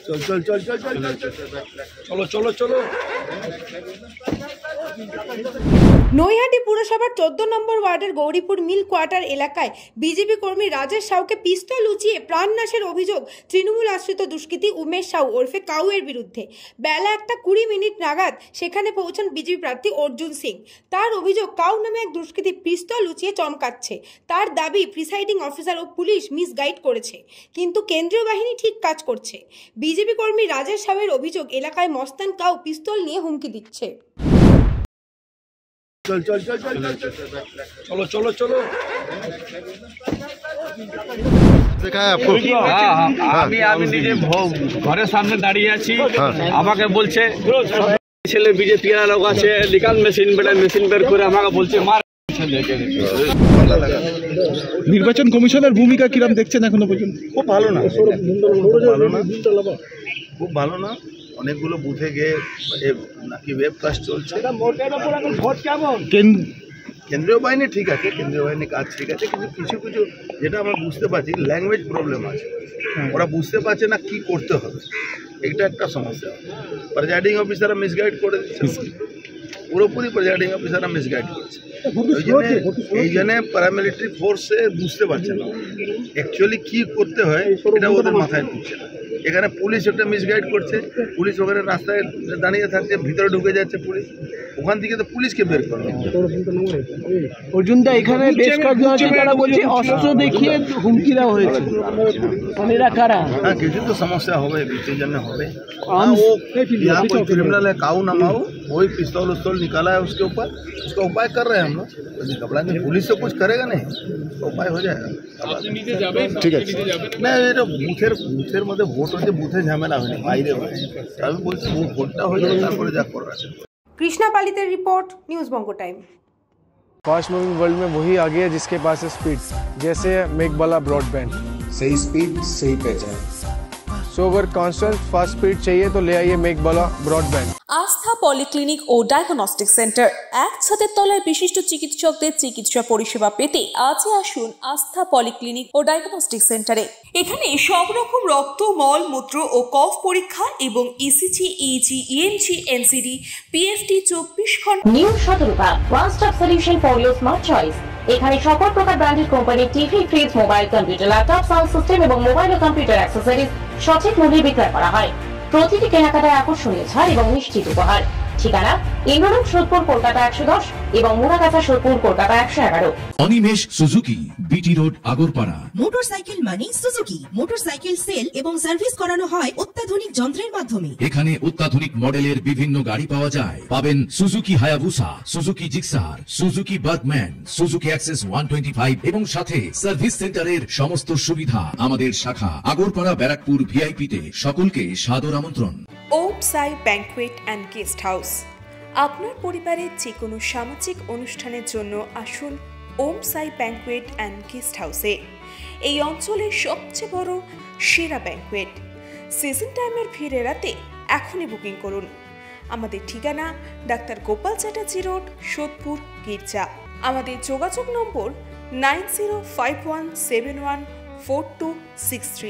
चल चल चल चल चल चल चलो चलो चलो। নৈহাটি পুরসভার 14 নম্বর ওয়ার্ডের গৌরীপুর মিল কোয়ার্টার এলাকায় বিজেপি কর্মী রাজেশ সাউকে পিস্তল লুচিয়ে প্রাণনাশের অভিযোগ তৃণমূল আশ্রিত দুষ্কৃতী উমেশ সাউ ওরফে কাউয়ের বিরুদ্ধে। বেলা 1:20 নাগাদ সেখানে পৌঁছান বিজেপি প্রার্থী অর্জুন সিং। তার অভিযোগ কাউ নামে এক দুষ্কৃতী পিস্তল লুচিয়ে চমকাচ্ছে। তার দাবি প্রিসাইডিং অফিসার ও পুলিশ মিসগাইড করেছে, কিন্তু কেন্দ্রীয় বাহিনী ঠিক কাজ করছে। বিজেপি কর্মী রাজেশ সাউয়ের অভিযোগ এলাকায় মস্তান কাউ পিস্তল নিয়ে হুমকি দিচ্ছে। चल चल चल चल चल चलो चलो चलो। देखा है आपको? আমি নিজে ঘরের সামনে দাঁড়িয়ে আছি, আমাকে বলছে ছেলে বিজেপি লোক আছে, লিকাল মেশিন বের করে আমাকে বলছে মার। নির্বাচন কমিশনের ভূমিকা কিরকম দেখছেন এখনো পর্যন্ত? খুব ভালো না, খুব ভালো না। অনেকগুলো বুথে গিয়ে নাকি ওয়েবকাস্ট চলছে। কেন্দ্রীয় বাহিনী ঠিক আছে, কেন্দ্রীয় বাহিনী কাজ ঠিক আছে, কিন্তু কিছু কিছু যেটা আমরা বুঝতে পারছি ল্যাঙ্গুয়েজ প্রবলেম আছে। ওরা বুঝতে পারছে না কি করতে হবে, এটা একটা সমস্যা। প্রিসাইডিং অফিসাররা মিসগাইড করে দিচ্ছে, পুরোপুরি প্রিসাইডিং অফিসাররা মিসগাইড করছে। এই জন্য প্যারামিলিটারি ফোর্সে বুঝতে পারছে না অ্যাকচুয়ালি কি করতে হয়, এটা ওদের মাথায় ঢুকছে না। এখানে পুলিশ একটা মিসগাইড করছে, পুলিশ ওখানে রাস্তায় দাঁড়িয়ে থাকছে, ভিতরে ঢুকে যাচ্ছে পুলিশ, ওখান থেকে তো পুলিশকে বের করলো। অর্জুনদা এখানে বেশ কয়েকজন আছে যারা বলছে অস্ত্র দেখিয়ে হুমকি দেওয়া হয়েছে, এরা কারা? हाँ, किसी तो समस्या हो गई, बीच जन हो गई। वो यहाँ कोई क्रिमिनल है, काऊ ना माऊ, वही पिस्तौल उस्तौल निकाला है उसके ऊपर, उसका उपाय कर रहे हैं हम लोग। कपड़ा में पुलिस तो कुछ करेगा नहीं, तो उपाय हो जाएगा। ঠিক আছে না, এটা বুথের মধ্যে ভোট হচ্ছে, বুথে ঝামেলা হয়নি, বাইরে হয়। আমি বলছি ভোটটা হয়ে যাবে, তারপরে যা করার আছে। কৃষ্ণা পালিতের রিপোর্ট, নিউজ বঙ্গ টাইম। फास्ट मूविंग वर्ल्ड में वही आगे है जिसके पास है स्पीड, जैसे मेघबाला ब्रॉडबैंड। सही स्पीड सही पहचान। सो अगर कांस्टेंट फास्ट स्पीड चाहिए तो ले आइए मेघबाला ब्रॉडबैंड। আস্থা পলিক্লিনিক ও ডায়াগনস্টিক সেন্টার, এক ছাদের তলায় বিশিষ্ট চিকিৎসকদের চিকিৎসা পরিষেবা পেতে আজই আসুন আস্থা পলিক্লিনিক ও ডায়াগনস্টিক সেন্টারে। এখানে সব রকম রক্ত, মল, মূত্র ও কফ পরীক্ষা এবং ECG, easy, ENG, NCD, PFT 24 ঘন্টা। New Shatarupa one stop solution for your smart choice. এখানে সকল প্রকার ব্র্যান্ডেড কোম্পানির TV, fridge, mobile, computer, laptop, sound system এবং মোবাইল ও কম্পিউটার অ্যাক্সেসরিজ সঠিক মূল্যে বিক্রয় করা হয়। প্রতিটি কেনাকাটায় আকর্ষণীয় ছাড় এবং নিশ্চিত উপহার। ঠিকানা ইন্দ্রলোক, সোদপুর, কলকাতা 110 এবং Muragachha, Sodepur, Kolkata 111। Animesh Suzuki, BT road, Agarpara. Motorcycle মানে সুজুকি। মোটরসাইকেল সেল এবং সার্ভিস করানো হয় অত্যাধুনিক যন্ত্রের মাধ্যমে। এখানে অত্যাধুনিক মডেলের বিভিন্ন গাড়ি পাওয়া যায়। পাবেন Suzuki Hayabusa, Suzuki Gixxer, Suzuki Bergman, Suzuki access 125 এবং সাথে সার্ভিস সেন্টারের সমস্ত সুবিধা। আমাদের শাখা আগরপাড়া, ব্যারাকপুর ভিআইপি তে। সকলকে সাদর আমন্ত্রণ। ওম সাই ব্যাংকুয়েট অ্যান্ড গেস্ট হাউস। আপনার পরিবারের যে কোনো সামাজিক অনুষ্ঠানের জন্য আসুন ওম সাই ব্যাংকুয়েট অ্যান্ড গেস্ট হাউসে। এই অঞ্চলের সবচেয়ে বড় সেরা ব্যাংকুয়েট। সিজন টাইমের ভিড় এড়াতে এখনই বুকিং করুন। আমাদের ঠিকানা ডাক্তার গোপাল চ্যাটার্জি রোড, সোদপুর, গির্জা। আমাদের যোগাযোগ নম্বর 9051714263।